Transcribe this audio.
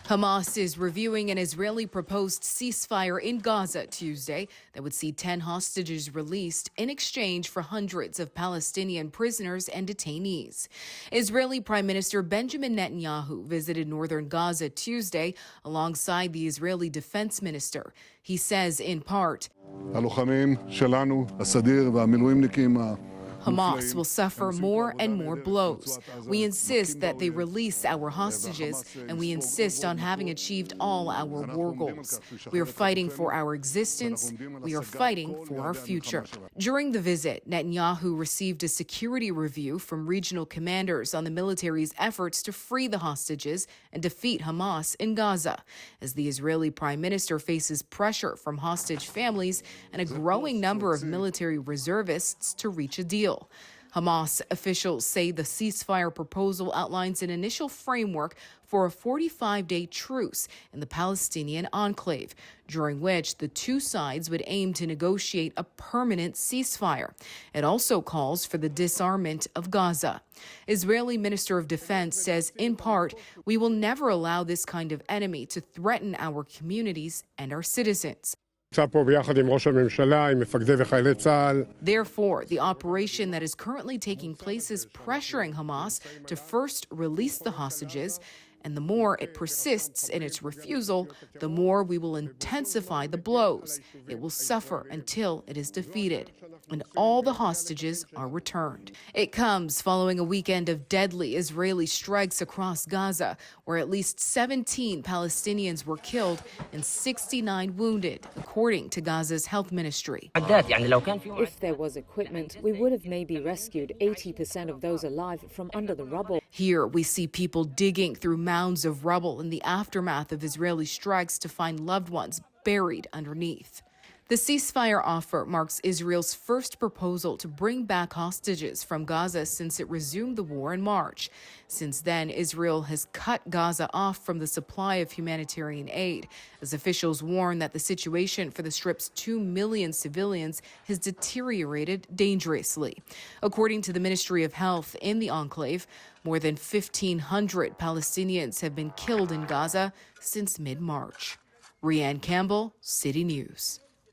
Hamas is reviewing an Israeli proposed ceasefire in Gaza Tuesday that would see 10 hostages released in exchange for hundreds of Palestinian prisoners and detainees. Israeli Prime Minister Benjamin Netanyahu visited northern Gaza Tuesday alongside the Israeli Defense Minister. He says, in part, Hamas will suffer more and more blows. We insist that they release our hostages, and we insist on having achieved all our war goals. We are fighting for our existence. We are fighting for our future. During the visit, Netanyahu received a security review from regional commanders on the military's efforts to free the hostages and defeat Hamas in Gaza, as the Israeli Prime Minister faces pressure from hostage families and a growing number of military reservists to reach a deal. Hamas officials say the ceasefire proposal outlines an initial framework for a 45-day truce in the Palestinian enclave, during which the two sides would aim to negotiate a permanent ceasefire. It also calls for the disarmament of Gaza. Israeli Minister of Defense says, in part, we will never allow this kind of enemy to threaten our communities and our citizens. Therefore, the operation that is currently taking place is pressuring Hamas to first release the hostages, and the more it persists in its refusal, the more we will intensify the blows. It will suffer until it is defeated, and all the hostages are returned. It comes following a weekend of deadly Israeli strikes across Gaza, where at least 17 Palestinians were killed and 69 wounded, according to Gaza's health ministry. If there was equipment, we would have maybe rescued 80% of those alive from under the rubble. Here we see people digging through mounds of rubble in the aftermath of Israeli strikes to find loved ones buried underneath. The ceasefire offer marks Israel's first proposal to bring back hostages from Gaza since it resumed the war in March. Since then, Israel has cut Gaza off from the supply of humanitarian aid, as officials warn that the situation for the Strip's 2 million civilians has deteriorated dangerously. According to the Ministry of Health in the enclave, more than 1,500 Palestinians have been killed in Gaza since mid-March. Rhianne Campbell, City News.